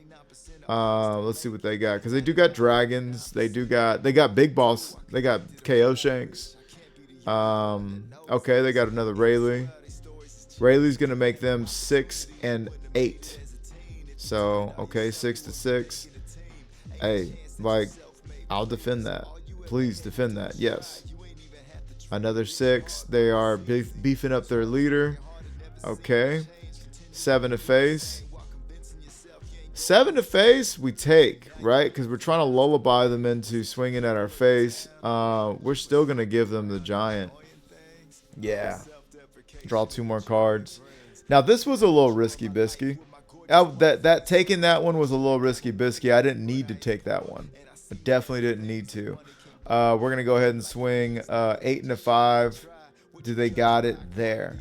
let's see what they got. Because they do got dragons. They got Big Boss. They got KO Shanks. Okay, they got another Rayleigh. Rayleigh's going to make them 6 and 8. So, okay, 6 to 6. Hey, like, I'll defend that. Please defend that. Yes. Another 6. They are beefing up their leader. Okay. 7 to face. 7 to face, we take, right? Because we're trying to lullaby them into swinging at our face. We're still going to give them the giant. Yeah. Draw 2 more cards. Now, this was a little risky bisky. That taking that one was a little risky bisky. I didn't need to take that one. I definitely didn't need to. We're going to go ahead and swing 8 and a 5. Do they got it there?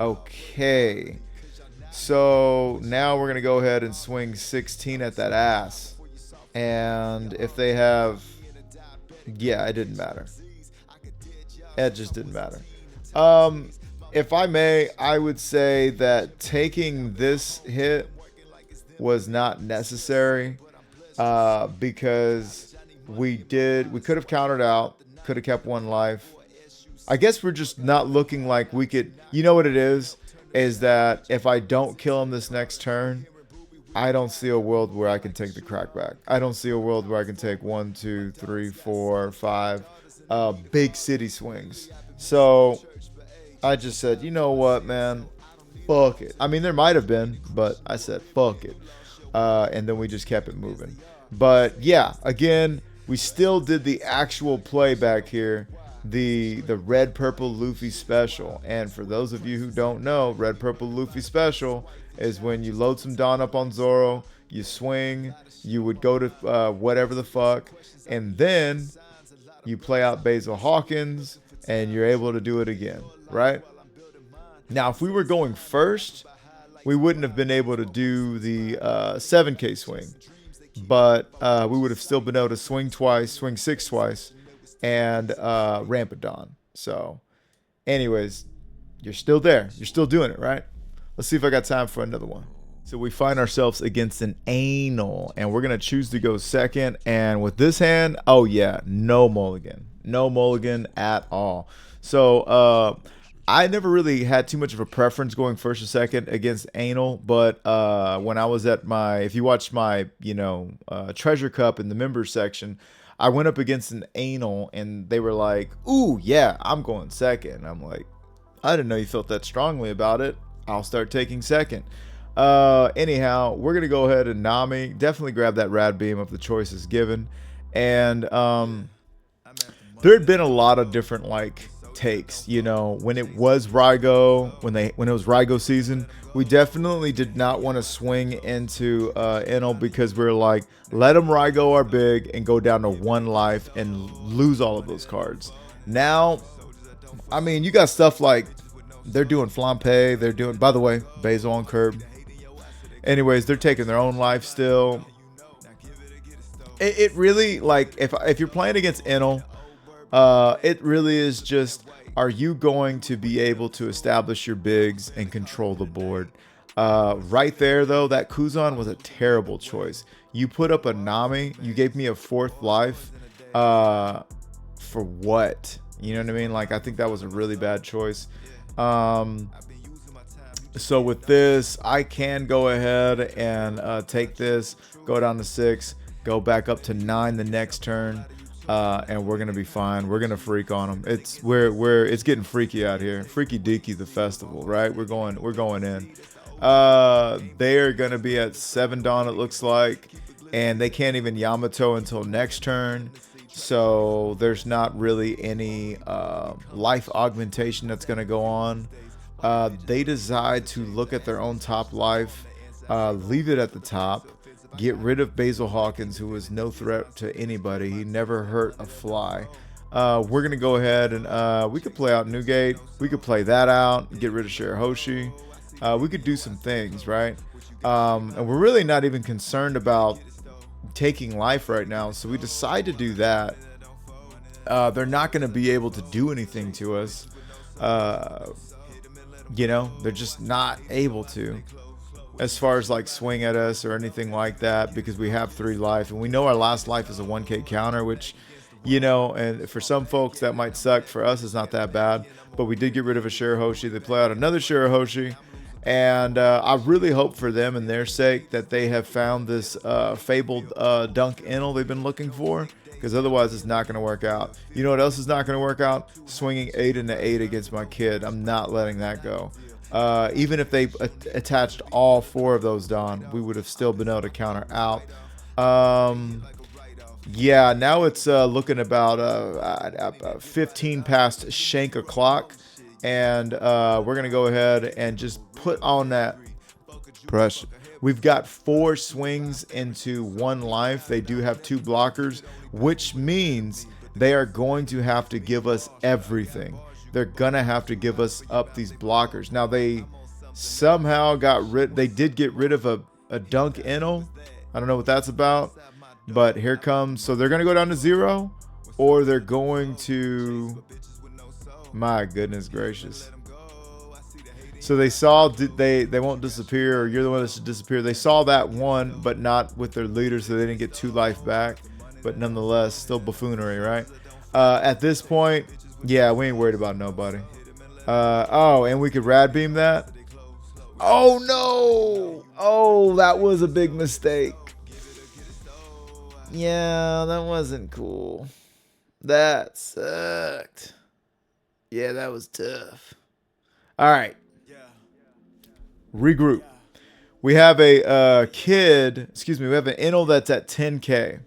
Okay. So now we're going to go ahead and swing 16 at that ass. And if they have... Yeah, it didn't matter. It just didn't matter. If I may, I would say that taking this hit was not necessary because we could have countered out, could have kept 1 life. I guess we're just not looking like we could. You know what it is that if I don't kill him this next turn, I don't see a world where I can take the crackback. I don't see a world where I can take 1, 2, 3, 4, 5 big city swings. So I just said, you know what, man? Fuck it. I mean, there might have been, but I said, fuck it. And then we just kept it moving. But yeah, again, we still did the actual play back here. The red purple Luffy special. And for those of you who don't know, red purple Luffy special is when you load some Dawn up on Zoro, you swing, you would go to whatever the fuck, and then you play out Basil Hawkins, and you're able to do it again, right? Now, if we were going first, we wouldn't have been able to do the 7K swing, but we would have still been able to swing twice, swing 6 twice, and ramp it Dawn. So, anyways, you're still there. You're still doing it, right? Let's see if I got time for another one. So we find ourselves against an anal, and we're going to choose to go second. And with this hand, oh yeah, no mulligan. No mulligan at all. So I never really had too much of a preference going first or second against anal. But when I was at if you watched my, treasure cup in the members section, I went up against an anal, and they were like, ooh, yeah, I'm going second. I'm like, I didn't know you felt that strongly about it. I'll start taking second. Anyhow, we're gonna go ahead and Nami. Definitely grab that rad beam if the choice is given. And there had been a lot of different takes. When it was Rygo, when it was Rygo season, we definitely did not want to swing into Enel because we were like, let them Rygo our big and go down to 1 life and lose all of those cards. Now, I mean, you got stuff like they're doing Flampe. They're doing, by the way, Basil on curb. Anyways, they're taking their own life still. It really, if you're playing against Enel, It really is just, are you going to be able to establish your bigs and control the board? Right there, though, that Kuzan was a terrible choice. You put up a Nami, you gave me a 4th life. For what? You know what I mean? Like, I think that was a really bad choice. So with this, I can go ahead and take this, go down to 6, go back up to 9 the next turn, and we're gonna be fine. We're gonna freak on them. It's getting freaky out here. Freaky deaky the festival, right? We're going in. They are gonna be at 7 Dawn, it looks like, and they can't even Yamato until next turn. So there's not really any life augmentation that's gonna go on. They decide to look at their own top life, leave it at the top, get rid of Basil Hawkins, who was no threat to anybody. He never hurt a fly. We're going to go ahead and we could play out Newgate. We could play that out, get rid of Shirahoshi. We could do some things, right? And we're really not even concerned about taking life right now. So we decide to do that. They're not going to be able to do anything to us. You know, they're just not able to, as far as like swing at us or anything like that, because we have 3 life and we know our last life is a 1k counter, which, you know, and for some folks that might suck. For us, it's not that bad, but we did get rid of a Shirahoshi. They play out another Shirahoshi, and I really hope for them and their sake that they have found this fabled Dunk Enel they've been looking for, because otherwise it's not going to work out. You know what else is not going to work out? Swinging 8 into 8 against my kid. I'm not letting that go. Even if they attached all 4 of those Dawn, we would have still been able to counter out. Yeah, now it's looking about 15 past Shank o'clock, and we're going to go ahead and just put on that pressure. We've got 4 swings into 1 life. They do have 2 blockers, which means they are going to have to give us everything. They're gonna have to give us up these blockers. Now they somehow they did get rid of a Dunk Enel. I don't know what that's about, but here comes. So they're gonna go down to 0, or they're going to, my goodness gracious. So they saw they won't disappear, or you're the one that should disappear. They saw that one, but not with their leader, so they didn't get 2 life back. But nonetheless, still buffoonery, right? At this point, yeah, we ain't worried about nobody. Oh, and we could rad beam that. Oh no! Oh, that was a big mistake. Yeah, that wasn't cool. That sucked. Yeah, that was tough. All right. Regroup. We have a kid. Excuse me. We have an Enel that's at 10k.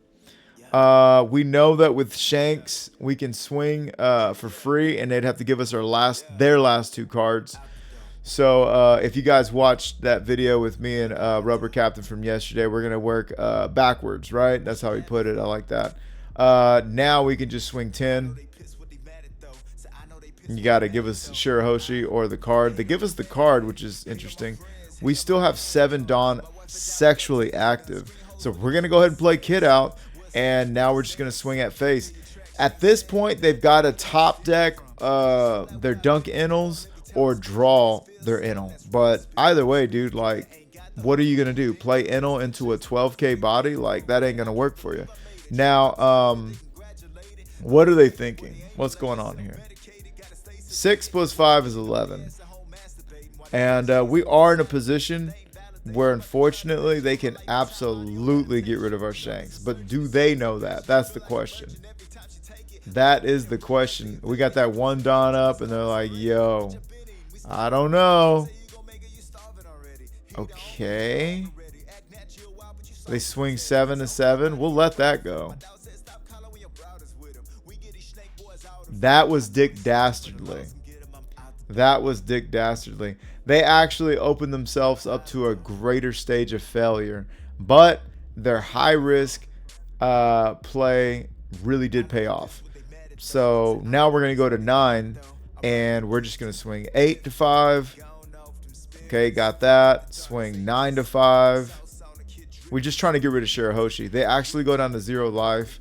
We know that with Shanks we can swing for free, and they'd have to give us their last 2 cards. So if you guys watched that video with me and Rubber Captain from yesterday, we're gonna work backwards, right? That's how he put it. I like that. Now we can just swing 10. You got to give us Shirahoshi or the card. They give us the card, which is interesting. We still have 7 Dawn sexually active. So we're going to go ahead and play Kid out. And now we're just going to swing at face. At this point, they've got to top deck their Dunk Enels or draw their Enel. But either way, dude, like, what are you going to do? Play Enel into a 12k body? Like, that ain't going to work for you. Now, what are they thinking? What's going on here? 6 plus 5 is 11. And we are in a position where, unfortunately, they can absolutely get rid of our Shanks. But do they know that? That's the question. That is the question. We got that 1 Dawn up, and they're like, yo, I don't know. Okay. They swing 7 to 7. We'll let that go. That was Dick Dastardly. That was Dick Dastardly. They actually opened themselves up to a greater stage of failure, but their high risk play really did pay off. So now we're going to go to 9, and we're just going to swing 8 to 5. Okay, got that. Swing 9 to 5. We're just trying to get rid of Shirahoshi. They actually go down to 0 life.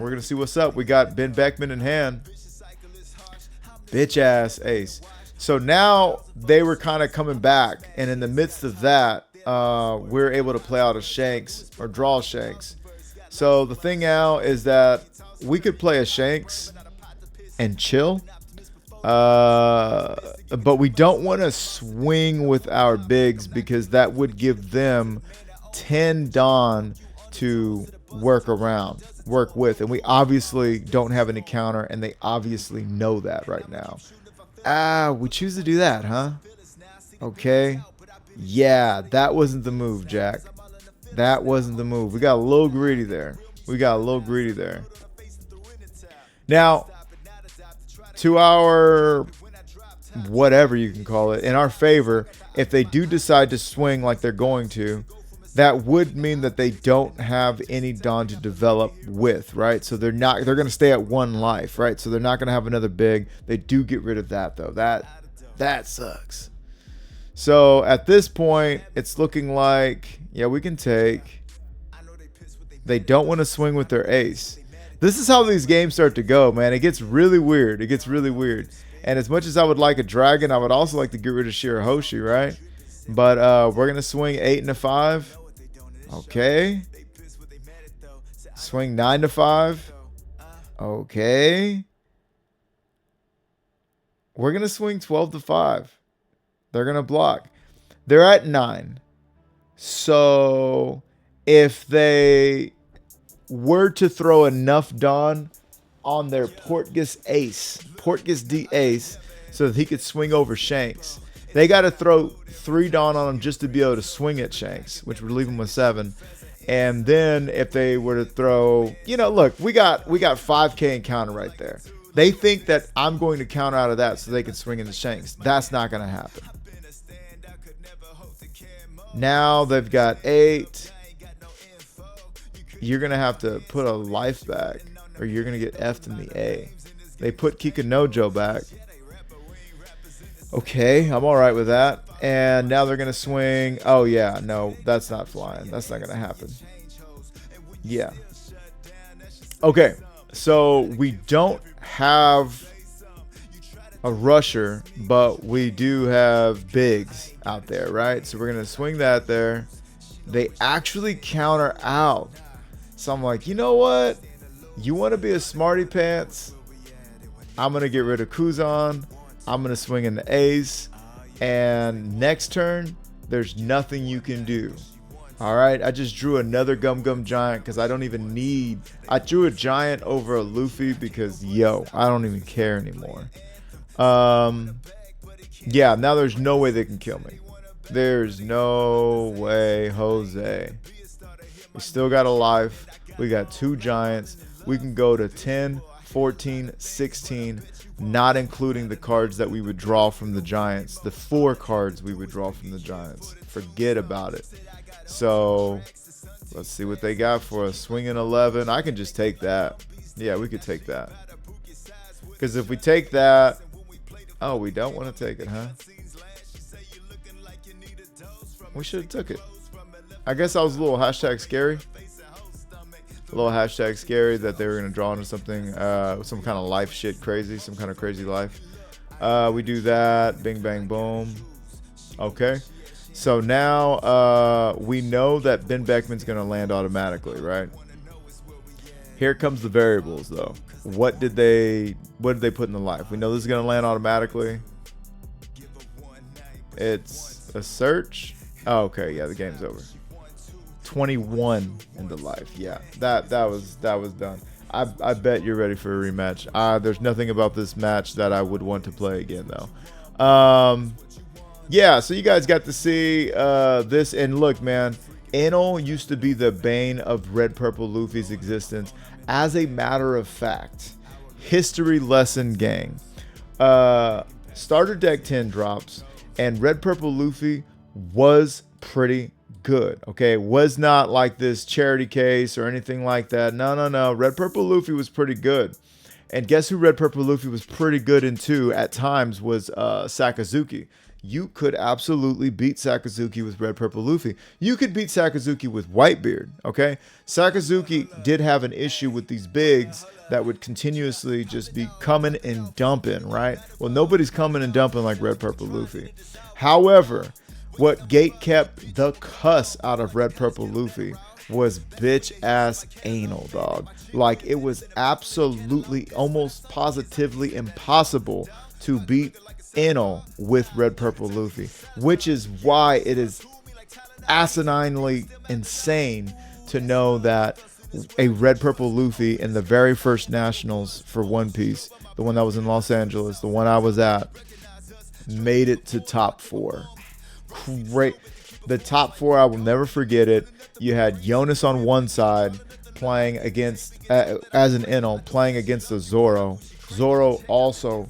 We're going to see what's up. We got Ben Beckman in hand. Bitch ass ace. So now they were kind of coming back. And in the midst of that, we're able to play out a Shanks or draw Shanks. So the thing now is that we could play a Shanks and chill. But we don't want to swing with our bigs because that would give them 10 Dawn to work with. And we obviously don't have any counter, and they obviously know that right now. We choose to do that, huh? Okay. Yeah, that wasn't the move, Jack. That wasn't the move. We got a little greedy there. Now, to our whatever you can call it, in our favor, if they do decide to swing like they're going to, that would mean that they don't have any Dawn to develop with, right? So they're going to stay at 1 life, right? So they're not going to have another big. They do get rid of that, though. That sucks. So at this point, it's looking like, yeah, we can take. They don't want to swing with their ace. This is how these games start to go, man. It gets really weird. And as much as I would like a dragon, I would also like to get rid of Shirahoshi, right? But we're going to swing 8 and a 5. Okay. Swing 9 to 5. Okay. We're going to swing 12 to 5. They're going to block. They're at 9. So if they were to throw enough Dawn on their Portgas D ace, so that he could swing over Shanks, they got to throw 3 Dawn on him just to be able to swing at Shanks, which would leave him with 7. And then if they were to throw, look, we got 5K in counter right there. They think that I'm going to counter out of that so they can swing into Shanks. That's not going to happen. Now they've got 8. You're going to have to put a life back, or you're going to get F'd in the A. They put Kikanojo back. Okay, I'm all right with that. And now they're going to swing. Oh, yeah, no, that's not flying. That's not going to happen. Yeah. Okay, so we don't have a rusher, but we do have bigs out there, right? So we're going to swing that there. They actually counter out. So I'm like, you know what? You want to be a smarty pants? I'm going to get rid of Kuzan. I'm going to swing in the ace. And next turn, there's nothing you can do. All right, I just drew another Gum Gum Giant because I don't even need. I drew a Giant over a Luffy because, I don't even care anymore. Yeah, now there's no way they can kill me. There's no way, Jose. We still got a life. We got 2 Giants. We can go to 10, 14, 16, not including the cards that we would draw from the Giants. The 4 cards we would draw from the Giants. Forget about it. So let's see what they got for us. Swinging 11. I can just take that. Yeah, we could take that. Because if we take that. Oh, we don't want to take it, huh? We should have took it. I guess I was a little #scary. A little #scary that they were going to draw into something, some kind of life shit crazy, some kind of crazy life. We do that. Bing, bang, boom. Okay. So now we know that Ben Beckman's going to land automatically, right? Here comes the variables, though. What did they put in the life? We know this is going to land automatically. It's a search. Oh, okay. Yeah, the game's over. 21 in the life. Yeah, that was done. I bet you're ready for a rematch. There's nothing about this match that I would want to play again, though. Yeah, so you guys got to see this. And look, man, Enel used to be the bane of Red Purple Luffy's existence. As a matter of fact, history lesson, gang. Starter deck 10 drops, and Red Purple Luffy was pretty good. Okay, it was not like this charity case or anything like that. No. Red Purple Luffy was pretty good. And guess who Red Purple Luffy was pretty good into at times was Sakazuki. you could absolutely beat Sakazuki with Red Purple Luffy. You could beat Sakazuki with Whitebeard, okay? Sakazuki did have an issue with these bigs that would continuously just be coming and dumping, right? Well, nobody's coming and dumping like Red Purple Luffy. However, what gate kept the cuss out of Red Purple Luffy was bitch ass anal, dog. Like, it was absolutely, almost positively impossible to beat anal with Red Purple Luffy, which is why it is asininely insane to know that a Red Purple Luffy in the very first nationals for One Piece, the one that was in Los Angeles, the one I was at, made it to top 4. Great. The top 4, I will never forget it. You had Jonas on one side playing against, as an Enel, playing against a Zoro. Zoro also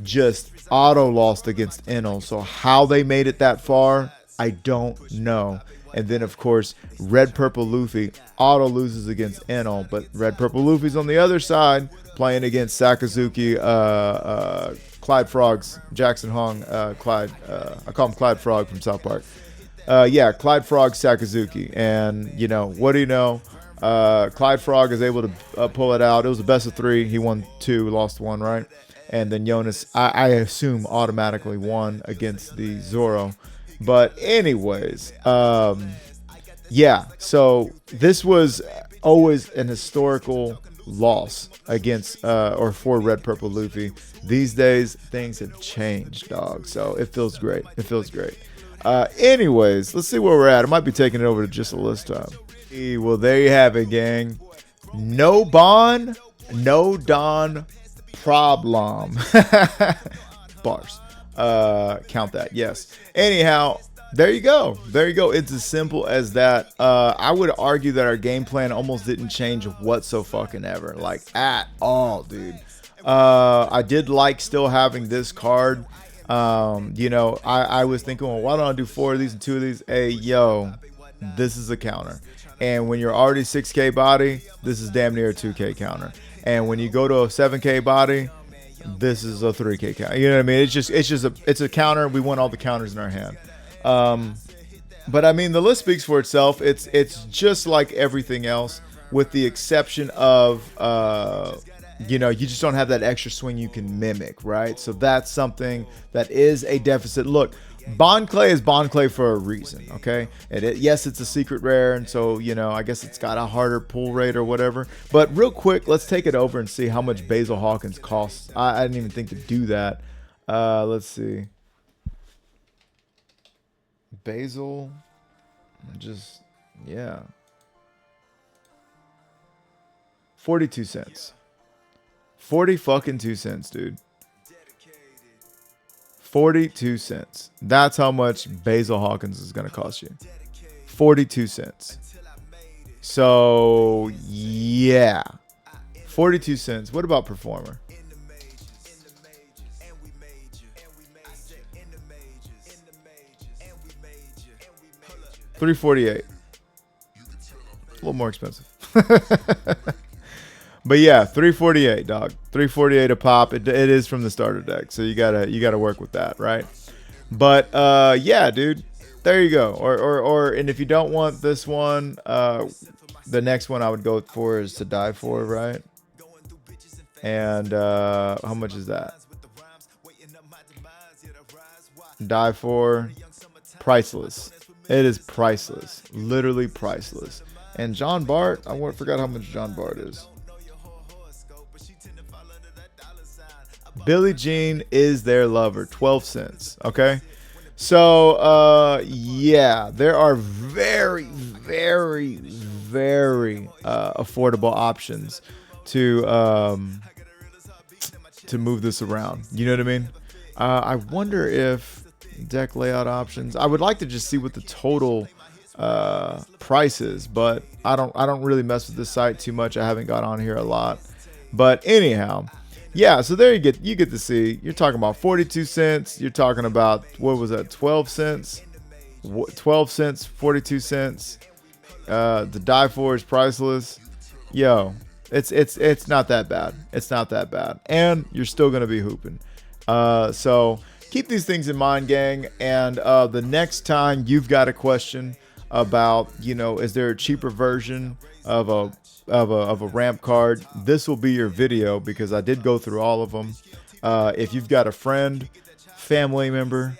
just auto lost against Enel. So how they made it that far, I don't know. And then, of course, Red Purple Luffy auto loses against Enel. But Red Purple Luffy's on the other side playing against Sakazuki, Clyde Frogs, Jackson Hong, Clyde. I call him Clyde Frog from South Park. Yeah, Clyde Frog, Sakazuki. And, you know, what do you know? Clyde Frog is able to pull it out. It was a best of 3. He won 2, lost 1, right? And then Jonas, I assume, automatically won against the Zoro. But anyways, yeah. So this was always an historical loss against or for Red Purple Luffy. These days, things have changed, dog. So it feels great. It feels great. Anyways, let's see where we're at. I might be taking it over to just a list time. Well, there you have it, gang. No Bon, no Don problem. Bars. Count that. Yes. Anyhow, there you go. There you go. It's as simple as that. I would argue that our game plan almost didn't change whatsoever, like at all, dude. I did like still having this card. You know, I was thinking, well, why don't I do 4 of these and 2 of these? Hey, yo, this is a counter. And when you're already 6K body, this is damn near a 2K counter. And when you go to a 7K body, this is a 3K counter. You know what I mean? It's a counter. We want all the counters in our hand. But I mean, the list speaks for itself. It's just like everything else, with the exception of, you know, you just don't have that extra swing you can mimic, right? So that's something that is a deficit. Look, Bond Clay is Bond Clay for a reason, okay? Yes, it's a secret rare, and so, you know, I guess it's got a harder pull rate or whatever. But real quick, let's take it over and see how much Basil Hawkins costs. I didn't even think to do that. Let's see. Basil, just, yeah. 42 cents. 40 fucking 2 cents, dude. 42 cents. That's how much Basil Hawkins is going to cost you. 42 cents. So, yeah. 42 cents. What about Performer? $3.48. A little more expensive. But yeah, $3.48, dog. $3.48 a pop. It is from the starter deck, so you gotta work with that, right? But yeah, dude, there you go. Or and if you don't want this one, the next one I would go for is To Die For, right? And how much is that? Die For, priceless. It is priceless, literally priceless. And John Bart, I forgot how much John Bart is. Billie Jean Is Their Lover, 12 cents. Okay, so yeah, there are very, very, very affordable options to move this around. You know what I mean? I wonder if deck layout options. I would like to just see what the total price is, but I don't really mess with this site too much. I haven't got on here a lot, but anyhow. Yeah, so there you get to see. You're talking about 42 cents. You're talking about, what was that, 12 cents? 12 cents, 42 cents. The Die For is priceless. Yo, it's not that bad. It's not that bad. And you're still going to be hooping. So keep these things in mind, gang. And the next time you've got a question about, is there a cheaper version of a ramp card, this will be your video, because I did go through all of them. If you've got a friend, family member,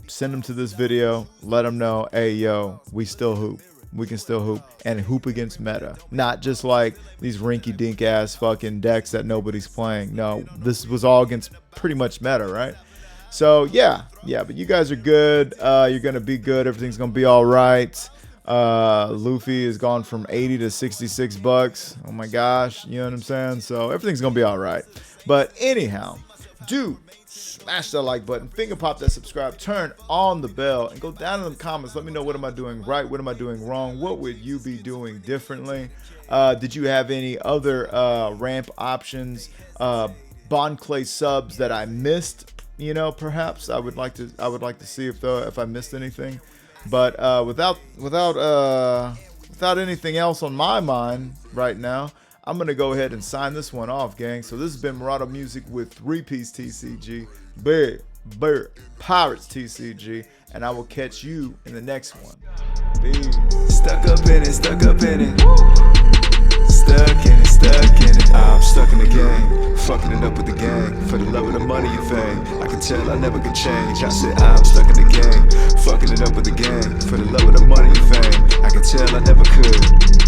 send them to this video. Let them know, hey, yo, we still hoop. We can still hoop, and hoop against meta. Not just like these rinky-dink ass fucking decks that nobody's playing. No, this was all against pretty much meta, right? So yeah, but you guys are good. You're gonna be good. Everything's gonna be all right. Luffy has gone from 80 to 66 bucks. Oh my gosh, you know what I'm saying? So everything's gonna be all right. But anyhow, dude, smash that like button, finger pop that subscribe, turn on the bell, and go down in the comments. Let me know, what am I doing right? What am I doing wrong? What would you be doing differently? Did you have any other ramp options, bond clay subs that I missed? Perhaps I would like to see if I missed anything. But without anything else on my mind right now, I'm gonna go ahead and sign this one off, gang. So this has been Murata Music with 3-Piece TCG, Big Bird Pirates TCG, and I will catch you in the next one. Peace. Stuck up in it, stuck up in it. Stuck in it, stuck in it. I'm stuck in the game, fucking it up with the gang. For the love of the money and fame, I can tell I never could change. I said I'm stuck in the game, fucking it up with the gang. For the love of the money and fame, I can tell I never could.